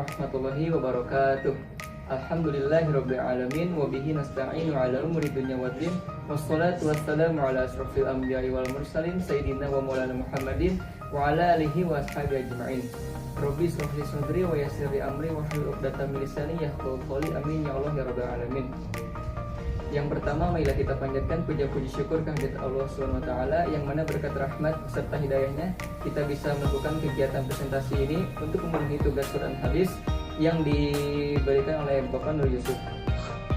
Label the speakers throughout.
Speaker 1: warahmatullahi wabarakatuh. Alhamdulillahirabbil alamin wa bihi nasta'inu ala umuri dunya waddin. Wassalatu wassalamu ala asrofil anbiya'i wal mursalin sayyidina wa maulana Muhammadin wa ala alihi wa ashabihi ajma'in. Rabbi shrah li sadri wa yassir li amri wahlul 'uqdatam min lisani yafqahu qawli. Amin ya Allah ya rabbal alamin. Yang pertama, marilah kita panjatkan puja-puji syukur kehadirat Allah Subhanahu wa taala yang mana berkat rahmat serta hidayahnya kita bisa melakukan kegiatan presentasi ini untuk memenuhi tugas Quran hadis yang diberikan oleh Bapak Nur Yusuf.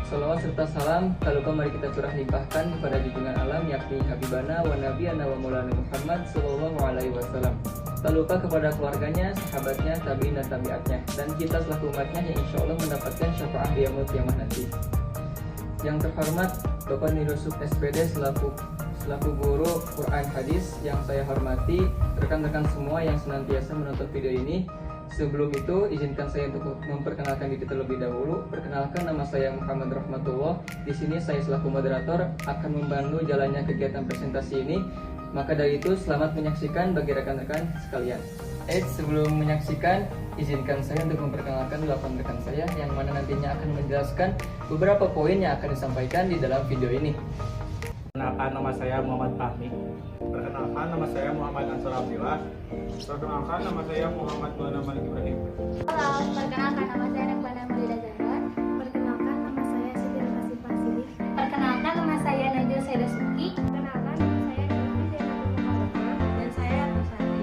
Speaker 1: Salawat serta salam tak lupa mari kita curah limpahkan kepada junjungan alam yakni Habibana wa Nabiyana wa Maulana Muhammad sallallahu alaihi wasallam. Tak lupa kepada keluarganya, sahabatnya, tabi'in dan tabi'atnya, dan kita selaku umatnya yang insya Allah mendapatkan syafaat di yaumul qiyamah nanti. Yang terhormat Bapak Nur Yusuf SPD selaku guru Quran hadis yang saya hormati, rekan-rekan semua yang senantiasa menonton video ini. Sebelum itu, izinkan saya untuk memperkenalkan diri terlebih dahulu. Perkenalkan, nama saya Muhammad Rahmatullah. Di sini saya selaku moderator akan membantu jalannya kegiatan presentasi ini. Maka dari itu, selamat menyaksikan bagi rekan-rekan sekalian. Sebelum menyaksikan, izinkan saya untuk memperkenalkan 8 rekan saya yang mana nantinya akan menjelaskan beberapa poin yang akan disampaikan di dalam video ini.
Speaker 2: Perkenalkan, nama saya Muhammad Fahmi.
Speaker 3: Perkenalkan, nama saya Muhammad Ansar Abdillah. Perkenalkan, nama saya Muhammad Maulana Malik Ibrahim.
Speaker 4: Halo, perkenalkan nama saya Rekbana Maulida Zahran. Perkenalkan, nama saya Siti Rasifah Sidik. Perkenalkan, nama saya Najwa Saida Suki. Perkenalkan, nama saya Dewi Zainabul Muhammad dan saya Rosadi.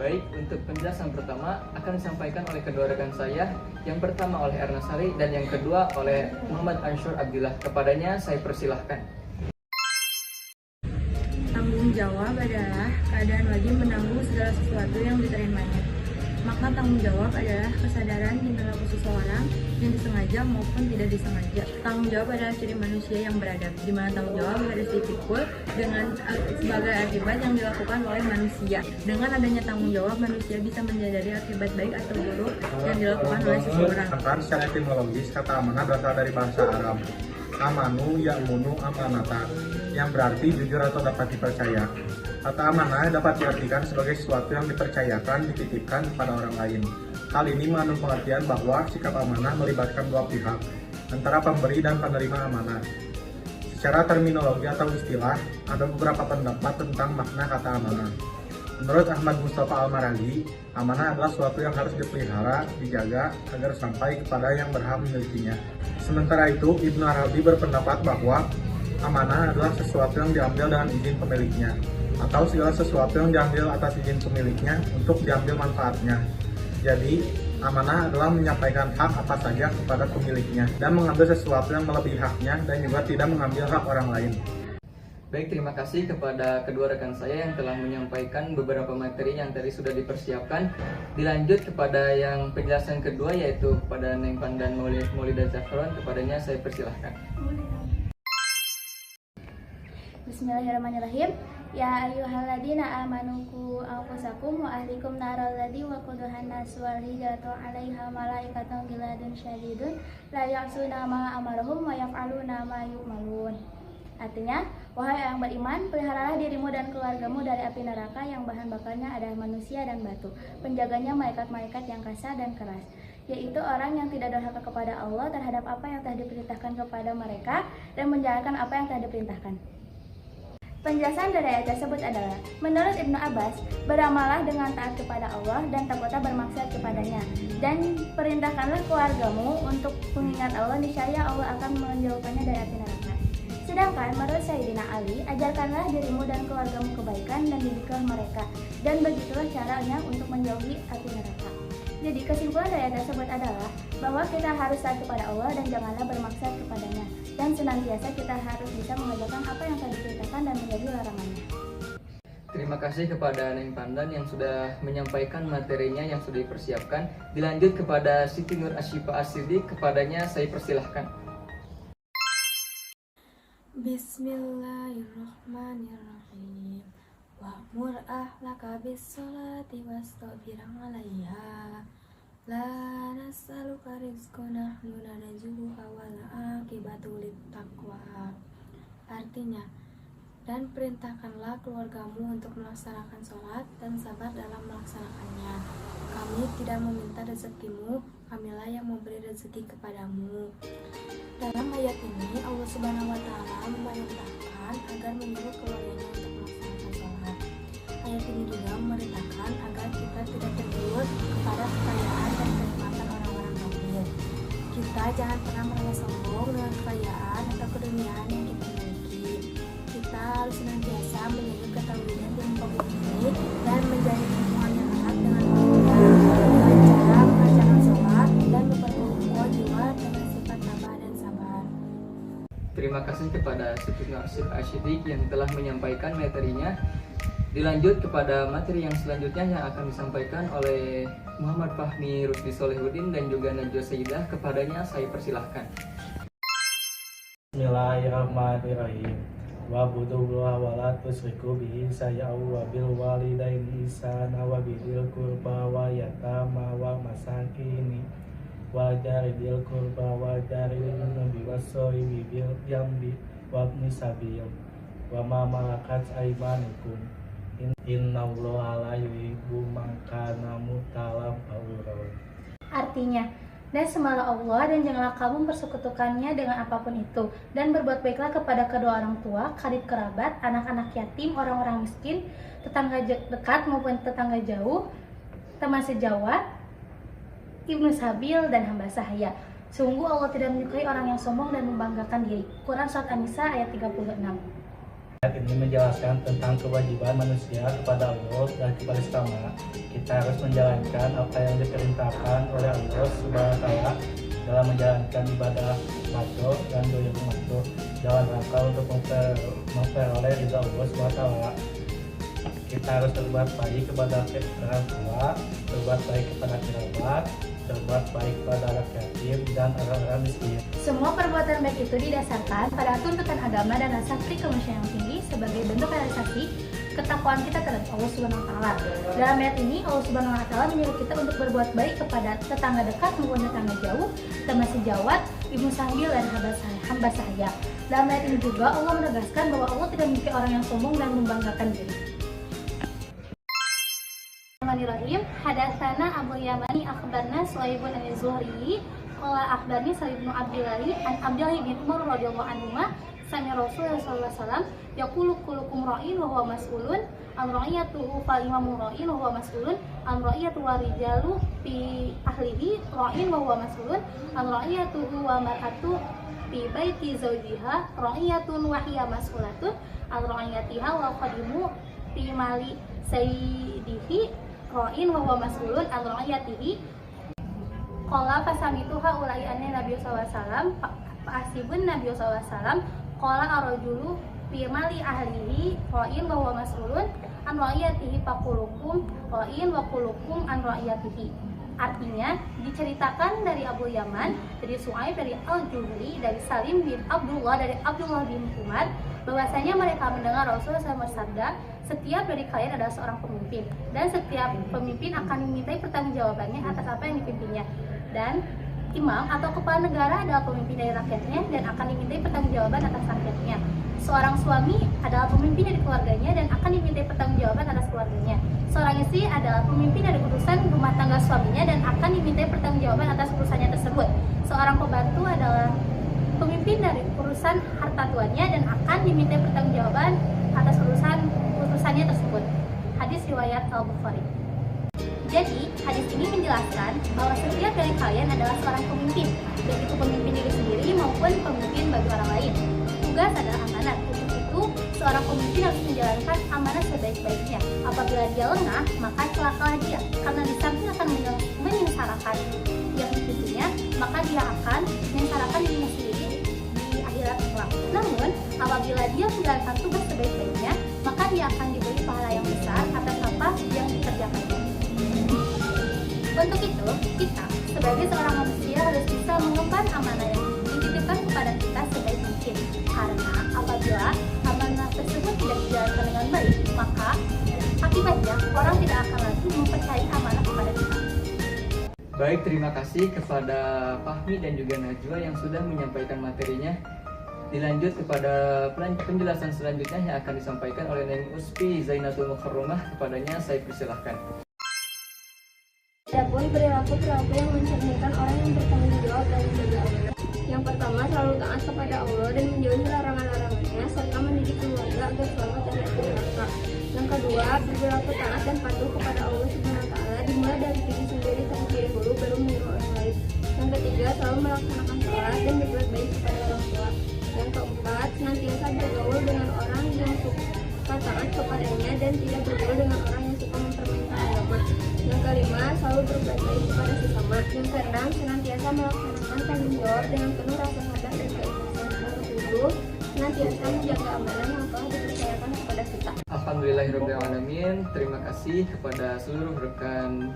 Speaker 1: Baik, untuk penjelasan pertama akan disampaikan oleh kedua rekan saya. Yang pertama oleh Erna Sari dan yang kedua oleh Muhammad Ansyur Abdillah. Kepadanya saya persilahkan.
Speaker 5: Tanggung jawab adalah keadaan wajib menanggung segala sesuatu yang diterimanya. Maka tanggung jawab adalah kesadaran tingkah laku seseorang yang disengaja maupun tidak disengaja. Tanggung jawab adalah ciri manusia yang beradab, di mana tanggung jawab harus dipikul dengan sebagai akibat yang dilakukan oleh manusia. Dengan adanya tanggung jawab, manusia bisa menyadari akibat baik atau buruk yang dilakukan oleh seseorang.
Speaker 3: Secara etimologis, kata amanah berasal dari bahasa Arab. Amanu ya'munu amanata, yang berarti jujur atau dapat dipercaya. Kata amanah dapat diartikan sebagai sesuatu yang dipercayakan, dititipkan kepada orang lain. Hal ini mengandung pengertian bahwa sikap amanah melibatkan dua pihak, antara pemberi dan penerima amanah. Secara terminologi atau istilah, ada beberapa pendapat tentang makna kata amanah. Menurut Ahmad Mustafa Al-Maraghi, amanah adalah sesuatu yang harus dipelihara, dijaga, agar sampai kepada yang berhak memilikinya. Sementara itu, Ibnu Arabi berpendapat bahwa amanah adalah sesuatu yang diambil dengan izin pemiliknya, atau segala sesuatu yang diambil atas izin pemiliknya untuk diambil manfaatnya. Jadi, amanah adalah menyampaikan hak apa saja kepada pemiliknya dan mengambil sesuatu yang melebihi haknya dan juga tidak mengambil hak orang lain.
Speaker 1: Baik, terima kasih kepada kedua rekan saya yang telah menyampaikan beberapa materi yang tadi sudah dipersiapkan. Dilanjut kepada yang penjelasan kedua, yaitu kepada Neng Pandan Maulida Zahran. Kepadanya saya persilahkan.
Speaker 4: Bismillahirrahmanirrahim. Ya ayyuhalladzina amanu qu anfusakum wa ahlikum naral ladzi waquduhan nas wal hijratu 'alaiha malaikatun ghiladun syadidun la ya'suna ma amarahum wa yaf'aluna ma yu'malun. Artinya, wahai orang beriman, peliharalah dirimu dan keluargamu dari api neraka yang bahan bakarnya adalah manusia dan batu. Penjaganya malaikat-malaikat yang kasar dan keras, yaitu orang yang tidak durhaka kepada Allah terhadap apa yang telah diperintahkan kepada mereka dan menjalankan apa yang telah diperintahkan. Penjelasan dari ayat tersebut adalah, menurut Ibnu Abbas, beramallah dengan taat kepada Allah dan tak boleh bermaksiat kepadanya, dan perintahkanlah keluargamu untuk mengingat Allah, niscaya Allah akan menjauhkannya dari api neraka. Sedangkan menurut Sayyidina Ali, ajarkanlah dirimu dan keluargamu kebaikan dan didiklah mereka, dan begitulah caranya untuk menjauhi api neraka. Jadi kesimpulan dari ayat tersebut adalah bahwa kita harus taat kepada Allah dan janganlah bermaksiat kepadanya, dan senantiasa kita harus bisa mengerjakan apa yang telah diperintahkan dan menjauhi larangannya.
Speaker 1: Terima kasih kepada Neng Pandan yang sudah menyampaikan materinya yang sudah dipersiapkan. Dilanjut kepada Siti Nur Asyifa As-Siddiq. Kepadanya saya persilahkan.
Speaker 5: Bismillahirrahmanirrahim. Wa'mur ahlaka bis-sholati wastabir 'alaiha. La nas'aluka rizqan nahnu narzuquka wal 'aqibatu lit-taqwa. Artinya, Dan perintahkanlah keluargamu untuk melaksanakan sholat dan sabar dalam melaksanakannya. Kami tidak meminta rezekimu, kamilah yang memberi rezeki kepadamu. Dalam ayat ini Allah Subhanahu wa Ta'ala memerintahkan agar menyuruh keluarganya untuk melaksanakan sholat. Ayat ini juga memerintahkan agar kita tidak tergiur kepada kekayaan dan kenikmatan orang-orang kafir. Kita jangan pernah merasa sombong dengan kekayaan atau keduniaan yang kita miliki. Kita harus senantiasa menjaga ketauhidan di muka bumi dan menjadi hubungan yang erat dengan Allah dengan cara mengerjakan sholat dan memperkuat jiwa dengan sifat tabah dan sabar.
Speaker 1: Terima kasih kepada Siti Narsif Asyidik yang telah menyampaikan materinya. Dilanjut kepada materi yang selanjutnya yang akan disampaikan oleh Muhammad Fahmi Rusdi Solehudin dan juga Najwa Sayyidah. Kepadanya saya persilahkan.
Speaker 2: Bismillahirrahmanirrahim. Wa'budullaha wa la tusyriku bihi syai'an wa bil walidaini ihsana wa bidzil qurba wa yatama wa masakini wa jaridil qurba wa jaridil junubi was-sahibi bil jambi wa ibnis sabil wa ma malakat aymanukum innallaha la yuhibbu man kana mukhtalan fakhura.
Speaker 4: Artinya, dan sembahlah Allah dan janganlah kamu mempersekutukannya dengan apapun itu, dan berbuat baiklah kepada kedua orang tua, karib kerabat, anak-anak yatim, orang-orang miskin, tetangga dekat maupun tetangga jauh, teman sejawat, ibnu sabil, dan hamba sahaya. Sungguh Allah tidak menyukai orang yang sombong dan membanggakan diri. Quran Surat An-Nisa ayat 36.
Speaker 2: Ayat ini menjelaskan tentang kewajiban manusia kepada Allah dan kepada sesama. Kita harus menjalankan apa yang diperintahkan oleh Allah Subhanahu wa Ta'ala dalam menjalankan ibadah makruh dan doa makruh dalam rangka untuk memperoleh ridha Allah Subhanahu wa Ta'ala. Kita harus berbuat baik kepada orang tua, berbuat baik kepada kerabat, berbuat baik kepada anak yatim dan orang-orang miskin.
Speaker 4: Semua perbuatan baik itu didasarkan pada tuntutan agama dan rasa kemanusiaan yang tinggi sebagai bentuk realisasi ketakwaan kita terhadap Allah Subhanahu wa Ta'ala. Dalam ayat ini Allah Subhanahu wa Ta'ala menyuruh kita untuk berbuat baik kepada tetangga dekat maupun tetangga jauh, teman sejawat, ibnu sabil, dan hamba sahaya. Dalam ayat ini juga Allah menegaskan bahwa Allah tidak menyukai orang yang sombong dan membanggakan diri. Bismillahirrahmanirrahim. Hadatsana Abu Yamani akhbarna Suhaibun an-Zuhri qala akhbarni Salim bin Abdillahi an Abdullah bin Umar radhiyallahu anhuma sami Rasulullah sallallahu alaihi wasallam yaqulu kullukum ra'in wa huwa mas'ulun an ra'iyatuhu fal imamu ra'in wa huwa mas'ulun an ra'iyatu wa rijalu fi ahlihi ra'in wa huwa mas'ulun an ra'iyatuhu wa mar'atu fi baiti zawjiha ra'iyatun wa hiya mas'ulatun an ra'iyatiha wa qadimu fi mali sayyidihi ra'in wa huwa mas'ulun an ra'iyatihi. Qala fasamituha ulai anna Nabi sallallahu alaihi wasallam fa'asibun Nabi sallallahu alaihi wasallam qala ar-rajulu fi mali ahlihi ra'in wa huwa mas'ulun an ra'iyatihi faqulukum ra'in wa qulukum an ra'iyatihi. Artinya diceritakan dari Abu Yaman, dari Su'aib, dari Al-Juhri, dari Salim bin Abdullah, dari Abdullah bin Umar bahwasanya mereka mendengar Rasulullah SAW bersabda, setiap dari kalian adalah seorang pemimpin dan setiap pemimpin akan dimintai pertanggungjawabannya atas apa yang dipimpinnya, dan imam atau kepala negara adalah pemimpin dari rakyatnya dan akan dimintai pertanggungjawaban atas rakyatnya. Seorang suami adalah pemimpin dari keluarganya dan akan dimintai pertanggungjawaban atas keluarganya. Seorang istri adalah pemimpin dari urusan rumah tangga suaminya dan akan dimintai pertanggungjawaban atas urusannya tersebut. Seorang pembantu adalah pemimpin dari urusan harta tuannya dan akan dimintai pertanggungjawaban atas urusannya tersebut. Hadis riwayat Al-Bukhari. Jadi, hadis ini menjelaskan bahwa setiap dari kalian adalah seorang pemimpin, baik itu pemimpin diri sendiri maupun pemimpin bagi orang lain. Tugas adalah amanat. Untuk itu, seorang pemimpin harus menjalankan amanat sebaik-baiknya. Apabila dia lengah, maka celakalah dia, karena di samping akan menyengsarakan yang dipimpinnya, maka dia akan menyengsarakan dirinya sendiri di akhirat kelak. Namun, apabila dia menjalankan tugas sebaik-baiknya, maka dia akan diberi pahala yang besar atas apa yang dikerjakannya. Untuk itu, kita sebagai seorang manusia harus bisa mengemban amanah yang dititipkan kepada kita sebaik mungkin. Karena apabila amanah tersebut tidak dijalankan dengan baik, maka akibatnya orang tidak akan lagi mempercayai amanah kepada kita.
Speaker 1: Baik, terima kasih kepada Fahmi dan juga Najwa yang sudah menyampaikan materinya. Dilanjut kepada penjelasan selanjutnya yang akan disampaikan oleh Neng Uspi Zainatul Mukharramah. Kepadanya saya persilahkan.
Speaker 4: Adapun perilaku-perilaku yang mencerminkan orang yang bertanggung jawab dan menjaga amanah. Yang pertama, selalu taat kepada Allah dan menjauhi larangan-larangannya, serta mendidik keluarga agar selamat dari api neraka. Yang kedua, berperilaku taat dan patuh kepada Allah Subhanahu wa Ta'ala, dimulai dari diri sendiri terlebih dahulu, baru meniru orang lain. Yang ketiga, selalu melaksanakan sholat dan berbuat baik kepada orang tua. Yang keempat, senantiasa bergaul dengan orang yang suka taat kepadanya dan tidak bergaul dengan orang yang suka mempermainkan agama. Yang kelima, selalu berbuat baik kepada sesama. Yang keenam, senantiasa melaksanakan tanggung jawab dengan penuh rasa sabar dan keikhlasan. Yang ketujuh, senantiasa menjaga amanah yang telah dipercayakan kepada kita.
Speaker 1: Alhamdulillahirrahmanirrahim. Terima kasih kepada seluruh rekan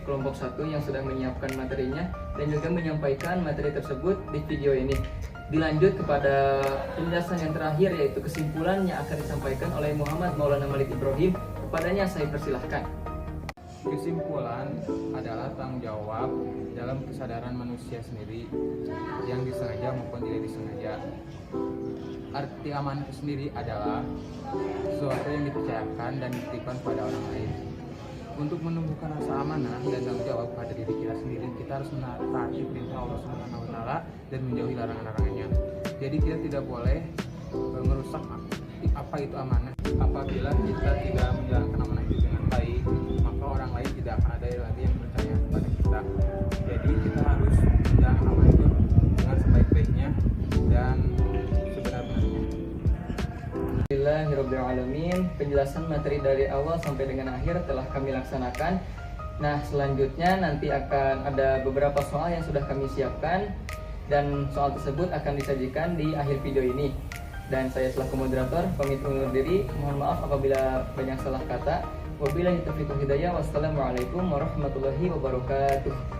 Speaker 1: kelompok 1 yang sudah menyiapkan materinya dan juga menyampaikan materi tersebut di video ini. Dilanjut kepada penjelasan yang terakhir, yaitu kesimpulan yang akan disampaikan oleh Muhammad Maulana Malik Ibrahim. Kepadanya saya persilahkan.
Speaker 6: Kesimpulan adalah tanggung jawab dalam kesadaran manusia sendiri yang disengaja maupun tidak disengaja. Arti amanah itu sendiri adalah sesuatu yang dipercayakan dan dititipkan pada orang lain. Untuk menumbuhkan rasa amanah dan tanggung jawab pada diri kita sendiri, kita harus menaati perintah Allah Subhanahu wa Ta'ala dan menjauhi larangan-larangannya. Jadi kita tidak boleh merusak apa itu amanah. Apabila kita tidak menjalankan amanah itu dengan baik, maka orang lain tidak akan ada lagi yang percaya kepada kita. Jadi kita harus menjalankan amanah itu dengan sebaik-baiknya dan sebenar-benarnya.
Speaker 1: Alhamdulillahirrahmanirrahim. Penjelasan materi dari awal sampai dengan akhir telah kami laksanakan. Nah, selanjutnya nanti akan ada beberapa soal yang sudah kami siapkan, dan soal tersebut akan disajikan di akhir video ini. Dan saya selaku moderator pamit undur diri. Mohon maaf apabila banyak salah kata. Wabillahi taufiq wal hidayah. Wassalamualaikum warahmatullahi wabarakatuh.